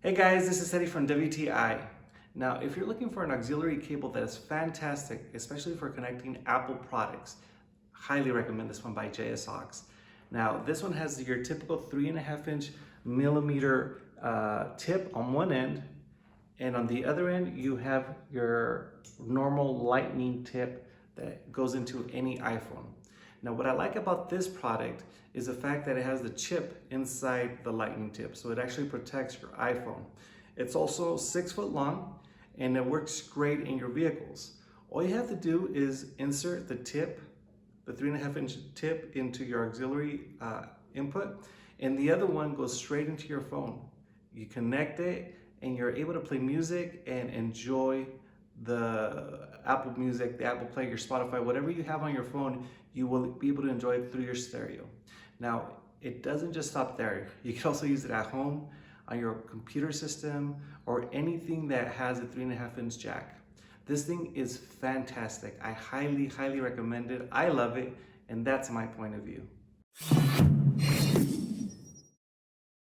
Hey guys, this is Eddie from WTI. Now, if you're looking for an auxiliary cable that is fantastic, especially for connecting Apple products, highly recommend this one by JSAUX. Now, this one has your typical 3.5 millimeter tip on one end, and on the other end, you have your normal lightning tip that goes into any iPhone. Now, what I like about this product is the fact that it has the chip inside the lightning tip, so it actually protects your iPhone. It's also 6 foot long, and it works great in your vehicles. All you have to do is insert the tip, the 3.5 tip into your auxiliary input, and the other one goes straight into your phone. You connect it, and you're able to play music and enjoy the Apple Music, the Apple Play, your Spotify, whatever you have on your phone, you will be able to enjoy it through your stereo. Now, it doesn't just stop there. You can also use it at home, on your computer system, or anything that has a 3.5 jack. This thing is fantastic. I highly recommend it. I love it, and that's my point of view.